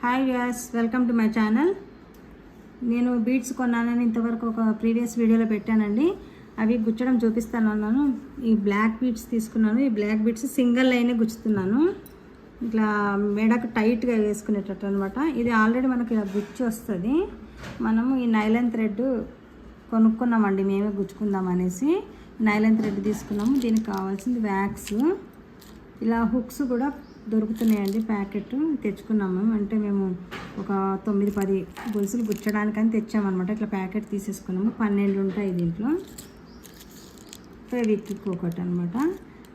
Hi viewers, welcome to my channel. నేను beads కొన్నానని ఇంతవరకు ఒక ప్రీవియస్ వీడియోలో పెట్టానండి. అవి గుచ్చడం చూపిస్తాను. ఈ బ్లాక్ బీడ్స్ తీసుకున్నాను. ఈ బ్లాక్ బీడ్స్ సింగిల్ లైనే గుచ్చుతున్నాను. ఇట్లా మెడకు టైట్గా వేసుకునేటట్టు అనమాట. ఇది ఆల్రెడీ మనకి ఇలా గుచ్చి వస్తుంది. మనము ఈ నైలాన్ థ్రెడ్ కొనుక్కున్నామండి, మేమే గుచ్చుకుందాం అనేసి నైలాన్ థ్రెడ్ తీసుకున్నాము. దీనికి కావాల్సింది వ్యాక్స్. ఇలా హుక్స్ కూడా దొరుకుతున్నాయండి, ప్యాకెట్ తెచ్చుకున్నాము. అంటే మేము ఒక 9-10 గొలుసులు గుచ్చడానికని తెచ్చామన్నమాట. ఇట్లా ప్యాకెట్ తీసేసుకున్నాము. 12 ఉంటాయి దీంట్లో. ఫెవిక్విక్ ఒకటి అనమాట.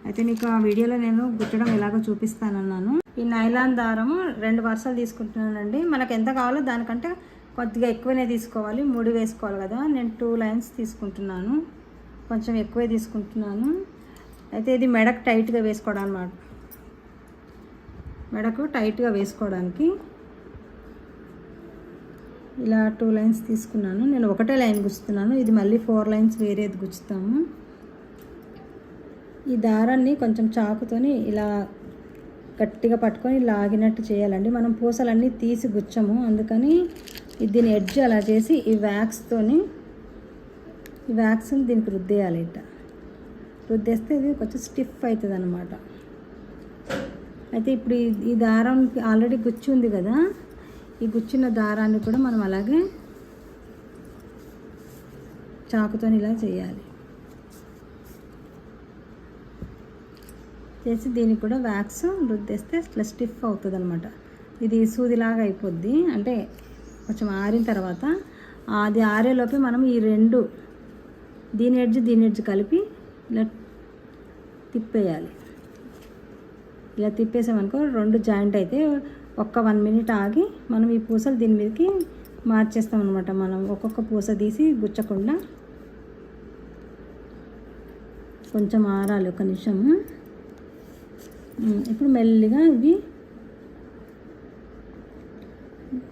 అయితే మీకు ఆ వీడియోలో నేను గుచ్చడం ఎలాగో చూపిస్తానన్నాను. ఈ నైలాన్ దారము 2 వరుసలు తీసుకుంటున్నానండి. మనకు ఎంత కావాలో దానికంటే కొద్దిగా ఎక్కువనే తీసుకోవాలి. 3 వేసుకోవాలి కదా. నేను 2 లైన్స్ తీసుకుంటున్నాను, కొంచెం ఎక్కువే తీసుకుంటున్నాను. అయితే ఇది మెడకు టైట్గా వేసుకోవడం అన్నమాట. మెడకు టైట్గా వేసుకోవడానికి ఇలా 2 లైన్స్ తీసుకున్నాను. నేను ఒకటే లైన్ గుచ్చుతున్నాను. ఇది మళ్ళీ 4 లైన్స్ వేరేది గుచ్చుతాము. ఈ దారాన్ని కొంచెం చాకుతోని ఇలా గట్టిగా పట్టుకొని లాగినట్టు చేయాలండి. మనం పూసలన్నీ తీసి గుచ్చము, అందుకని దీని ఎడ్జ్ అలా చేసి ఈ వ్యాక్స్ని దీనికి రుద్దేయాలి. ఇట్లా రుద్దేస్తే ఇది కొంచెం స్టిఫ్ అవుతుంది అన్నమాట. అయితే ఇప్పుడు ఈ దారం ఆల్రెడీ గుచ్చి ఉంది కదా, ఈ గుచ్చిన దారాన్ని కూడా మనం అలాగే చాకుతో ఇలా చేయాలి. చేసి దీనికి కూడా వ్యాక్స్ రుద్దేస్తే ఇట్లా స్టిఫ్ అవుతుంది అనమాట. ఇది సూదిలాగా అయిపోద్ది. అంటే కొంచెం ఆరిన తర్వాత అది ఆరేలోపే మనం ఈ 2 దీని ఎడ్జ్ కలిపి ఇలా తిప్పేయాలి. ఇలా తిప్పేసామనుకో 2 జాయింట్ అయితే ఒక్క 1 మినిట్ ఆగి మనం ఈ పూసలు దీని మీదకి మార్చేస్తాం అనమాట. మనం ఒక్కొక్క పూస తీసి గుచ్చకుండా కొంచెం ఆరాలి, 1 నిమిషం. ఇప్పుడు మెల్లిగా ఇవి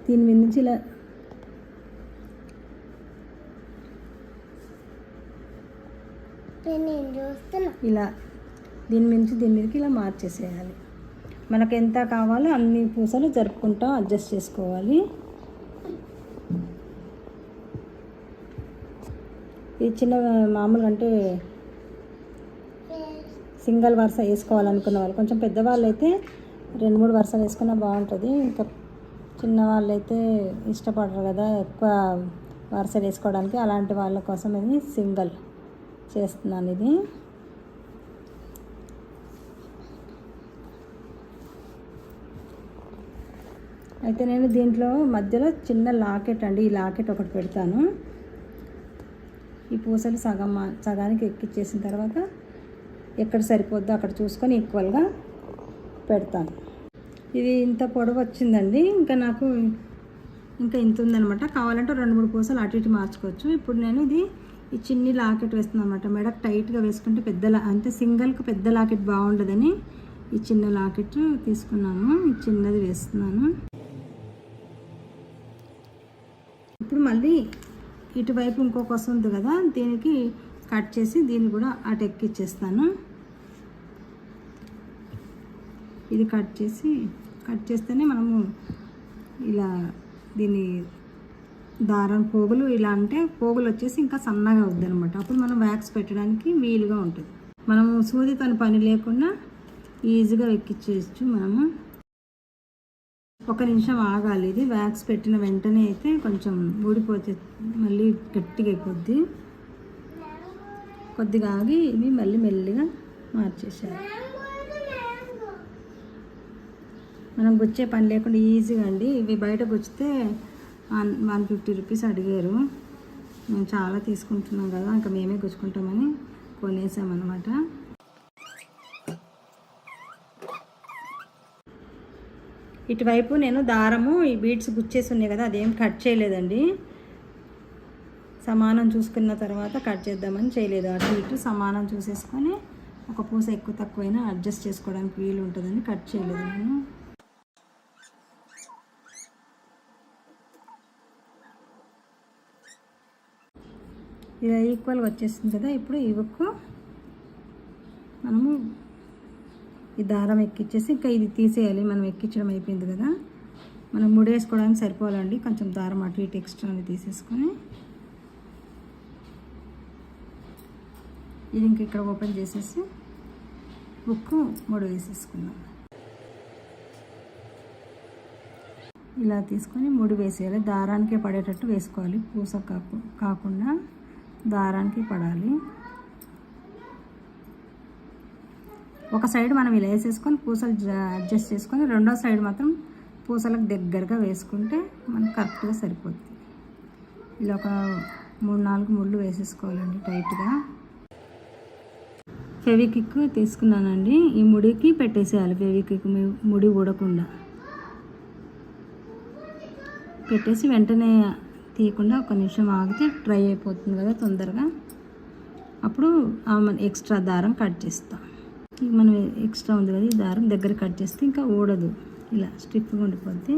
దీని మీద నుంచి ఇలా దీని నుంచి దీని మీదకి ఇలా మార్చేసేయాలి. మనకు ఎంత కావాలో అన్ని పూసలు జరుపుకుంటూ అడ్జస్ట్ చేసుకోవాలి. ఈ చిన్న మామూలుగా అంటే సింగిల్ వరుస వేసుకోవాలనుకున్న వాళ్ళు, కొంచెం పెద్దవాళ్ళు అయితే 2-3 వరుసలు వేసుకున్నా బాగుంటుంది. ఇంకా చిన్నవాళ్ళు అయితే ఇష్టపడరు కదా ఎక్కువ వరుసలు వేసుకోవడానికి. అలాంటి వాళ్ళ కోసం ఇది సింగిల్ చేస్తున్నాను. ఇది అయితే నేను దీంట్లో మధ్యలో చిన్న లాకెట్ అండి, ఈ లాకెట్ ఒకటి పెడతాను. ఈ పూసలు సగానికి ఎక్కిచ్చేసిన తర్వాత ఎక్కడ సరిపోద్దో అక్కడ చూసుకొని ఈక్వల్గా పెడతాను. ఇది ఇంత పొడవు వచ్చిందండి. ఇంకా నాకు ఇంకా ఇంత ఉందనమాట. కావాలంటే 2-3 పూసలు అటు ఇటు మార్చుకోవచ్చు. ఇప్పుడు నేను ఈ చిన్ని లాకెట్ వేస్తున్నాను అనమాట. మెడకు టైట్గా వేసుకుంటే అంటే సింగిల్కి పెద్ద లాకెట్ బాగుండదని ఈ చిన్న లాకెట్ తీసుకున్నాను. ఈ చిన్నది వేస్తున్నాను. ఇప్పుడు మళ్ళీ ఇటువైపు ఇంకొక వస్తుంది కదా, దీనికి కట్ చేసి దీన్ని కూడా అటు ఎక్కిచ్చేస్తాను. ఇది కట్ చేస్తేనే మనము ఇలా దీన్ని దారం పోగులు ఇలా అంటే పోగులు వచ్చేసి ఇంకా సన్నగా అవుద్ది అనమాట. అప్పుడు మనం వ్యాక్స్ పెట్టడానికి వీలుగా ఉంటుంది. మనము సూదితో పని లేకుండా ఈజీగా ఎక్కించేయచ్చు. మనము 1 నిమిషం ఆగాలి. ఇది వ్యాక్స్ పెట్టిన వెంటనే అయితే కొంచెం ఊడిపోతే మళ్ళీ గట్టిగా అయిపోద్ది. కొద్దిగా ఆగి ఇవి మళ్ళీ మెల్లిగా మార్చేసారు. మనం గుచ్చే పని లేకుండా ఈజీగా అండి. ఇవి బయట గుచ్చితే 150 రూపీస్ అడిగారు. మేము చాలా తీసుకుంటున్నాం కదా, ఇంకా మేమే గుచ్చుకుంటామని కొనేసామన్నమాట. ఇటువైపు నేను దారము ఈ బీడ్స్ గుచ్చేసి ఉన్నాయి కదా, అదేం కట్ చేయలేదండి. సమానం చూసుకున్న తర్వాత కట్ చేద్దామని చేయలేదు. అటు ఇటు సమానం చూసేసుకొని ఒక పూస ఎక్కువ తక్కువైనా అడ్జస్ట్ చేసుకోవడానికి వీలు ఉంటుందని కట్ చేయలేదు నేను. ఇలా ఈక్వల్గా వచ్చేసింది కదా. ఇప్పుడు ఇవకు మనము ఈ దారం ఎక్కించేసి ఇంకా ఇది తీసేయాలి. మనం ఎక్కించడం అయిపోయింది కదా, మనం ముడి వేసుకోవడానికి సరిపోవాలండి. కొంచెం దారం అటు ఇటు ఎక్స్ట్రాని తీసేసుకొని ఇది ఇంక ఇక్కడ ఓపెన్ చేసేసి బుక్ ముడి వేసేసుకుందాం. ఇలా తీసుకొని ముడి వేసేయాలి. దారానికే పడేటట్టు వేసుకోవాలి. పూస కాకుండా దారానికి పడాలి. ఒక సైడ్ మనం ఇలా వేసేసుకొని పూసలు అడ్జస్ట్ చేసుకొని రెండో సైడ్ మాత్రం పూసలకు దగ్గరగా వేసుకుంటే మనకు కరెక్ట్గా సరిపోతుంది. ఇలా ఒక 3-4 ముళ్ళు వేసేసుకోవాలండి టైట్గా. ఫెవిక్విక్ తీసుకున్నానండి. ఈ ముడికి పెట్టేసేయాలి. ఫెవిక్విక్ ముడి ఊడకుండా పెట్టేసి వెంటనే తీయకుండా ఒక నిమిషం ఆగితే డ్రై అయిపోతుంది కదా తొందరగా. అప్పుడు ఎక్స్ట్రా దారం కట్ చేస్తాం. మనం ఎక్స్ట్రా ఉంది కదా ఈ దారం దగ్గర కట్ చేస్తే ఇంకా ఊడదు, ఇలా స్టిఫ్గా ఉండిపోద్ది.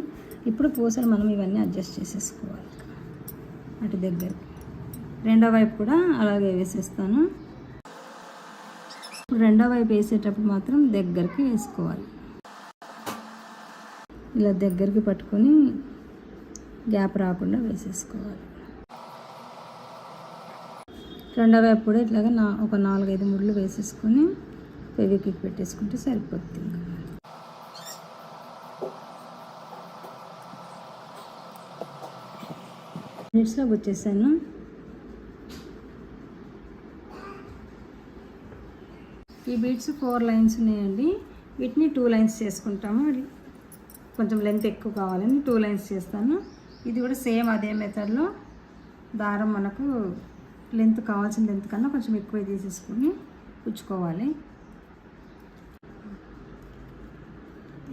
ఇప్పుడు పూసలు మనం ఇవన్నీ అడ్జస్ట్ చేసేసుకోవాలి అటు దగ్గరికి. రెండో వైపు కూడా అలాగే వేసేస్తాను. ఇప్పుడు రెండో వైపు వేసేటప్పుడు మాత్రం దగ్గరికి వేసుకోవాలి. ఇలా దగ్గరికి పట్టుకొని గ్యాప్ రాకుండా వేసేసుకోవాలి. రెండో వైపు కూడా ఇట్లాగా ఒక 4-5 ముళ్ళు వేసేసుకొని ఫెవిక్విక్ పెట్టేసుకుంటే సరిపోతుంది. మినిట్స్లో వచ్చేసాను. ఈ బీడ్స్ 4 లైన్స్ ఉన్నాయండి. వీటిని 2 లైన్స్ చేసుకుంటాము. కొంచెం లెంత్ ఎక్కువ కావాలని 2 లైన్స్ చేస్తాను. ఇది కూడా సేమ్ అదే మెథడ్లో దారం మనకు లెంత్ కావాల్సిన లెంత్ కన్నా కొంచెం ఎక్కువ తీసేసుకొని కుచ్చుకోవాలి.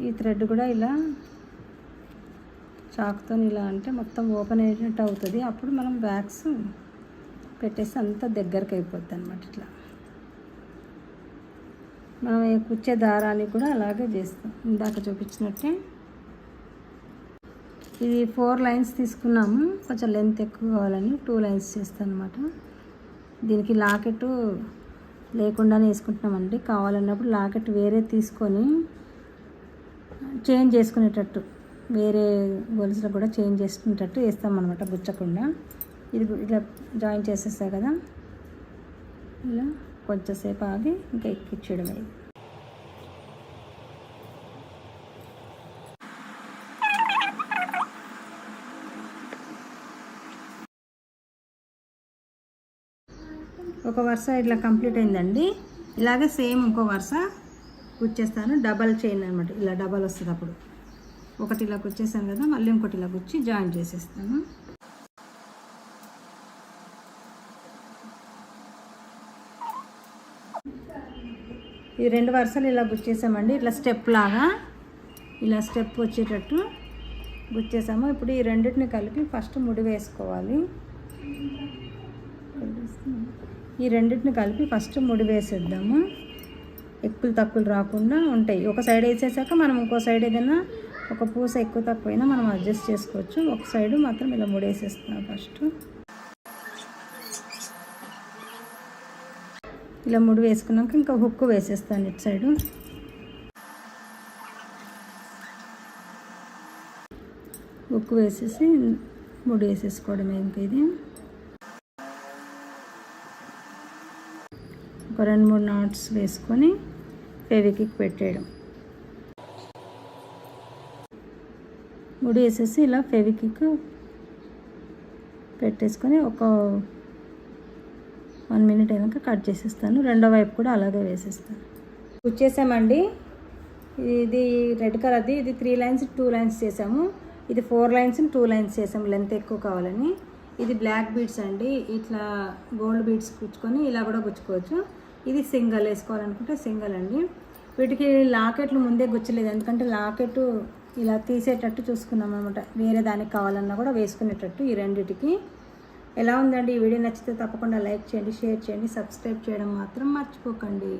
ఈ థ్రెడ్ కూడా ఇలా చాకుతో ఇలా అంటే మొత్తం ఓపెన్ అయినట్టు అవుతుంది. అప్పుడు మనం బ్యాగ్స్ పెట్టేసి అంతా దగ్గరకు అయిపోద్ది అన్నమాట. ఇట్లా మనం కుచ్చే దారాన్ని కూడా అలాగే చేస్తాం ఇందాక చూపించినట్టే. ఇది 4 లైన్స్ తీసుకున్నాము. కొంచెం లెంత్ ఎక్కువ కావాలని 2 లైన్స్ చేస్తాను అనమాట. దీనికి లాకెట్ లేకుండానే వేసుకుంటున్నామండి. కావాలన్నప్పుడు లాకెట్ వేరే తీసుకొని చేంజ్ చేసుకునేటట్టు వేరే గొలుసులో కూడా చేంజ్ చేసుకునేటట్టు వేస్తాం అనమాట గుచ్చకుండా. ఇది ఇలా జాయిన్ చేసేస్తా కదా, ఇలా కొంచెంసేపు ఆగి ఇంకా ఎక్కించడం. ఒక వరుస ఇట్లా కంప్లీట్ అయిందండి. ఇలాగే సేమ్ ఇంకో వరుస కుచ్చేస్తాను. డబల్ చైన్ అనమాట. ఇలా డబల్ వస్తుంది. అప్పుడు ఒకటి ఇలా కుచ్చేసాను కదా, మళ్ళీ ఇంకోటి ఇలా కుచ్చి జాయిన్ చేసేస్తాను. ఈ 2 వరుసలు ఇలా గుచ్చేసామండి. ఇట్లా స్టెప్ లాగా ఇలా స్టెప్ వచ్చేటట్టు గుచ్చేసాము. ఇప్పుడు ఈ రెండింటిని కలిపి ఫస్ట్ ముడి వేసుకోవాలి. ఈ రెండింటిని కలిపి ఫస్ట్ ముడి వేసేద్దాము. ఎక్కులు తక్కువలు రాకుండా ఉంటాయి. ఒక సైడ్ వేసేసాక మనం ఇంకో సైడ్ ఏదైనా ఒక పూస ఎక్కువ తక్కువైనా మనం అడ్జస్ట్ చేసుకోవచ్చు. ఒక సైడు మాత్రం ఇలా ముడి వేసేస్తున్నాం. ఫస్ట్ ఇలా ముడి వేసుకున్నాక ఇంకా హుక్ వేసేస్తాను ఇటు సైడు. హుక్ వేసేసి ముడి వేసేసుకోవడమే. ఇంకా ఇది ఒక 2-3 నాట్స్ వేసుకొని ఫెవిక్విక్ పెట్టేయడం. ముడి వేసేసి ఇలా ఫెవిక్విక్ పెట్టేసుకొని ఒక 1 మినిట్ అయినాక కట్ చేసేస్తాను. రెండో వైపు కూడా అలాగే వేసేస్తాను. కుచ్చేసామండి. ఇది రెడ్ కలర్ది. ఇది 3 లైన్స్ 2 లైన్స్ చేసాము. ఇది 4 లైన్స్ 2 లైన్స్ చేసాము లెంత్ ఎక్కువ కావాలని. ఇది బ్లాక్ బీడ్స్ అండి. ఇట్లా గోల్డ్ బీడ్స్ కుచ్చుకొని ఇలా కూడా గుచ్చుకోవచ్చు. ఇది సింగల్ వేసుకోవాలనుకుంటే సింగల్ అండి. వీటికి లాకెట్లు ముందే గుచ్చలేదు, ఎందుకంటే లాకెట్ ఇలా తీసేటట్టు చూసుకున్నాం అనమాట. వేరే దానికి కావాలన్నా కూడా వేసుకునేటట్టు ఈ రెండిటికి. ఎలా ఉందండి ఈ వీడియో? నచ్చితే తప్పకుండా లైక్ చేయండి, షేర్ చేయండి, సబ్స్క్రైబ్ చేయడం మాత్రం మర్చిపోకండి.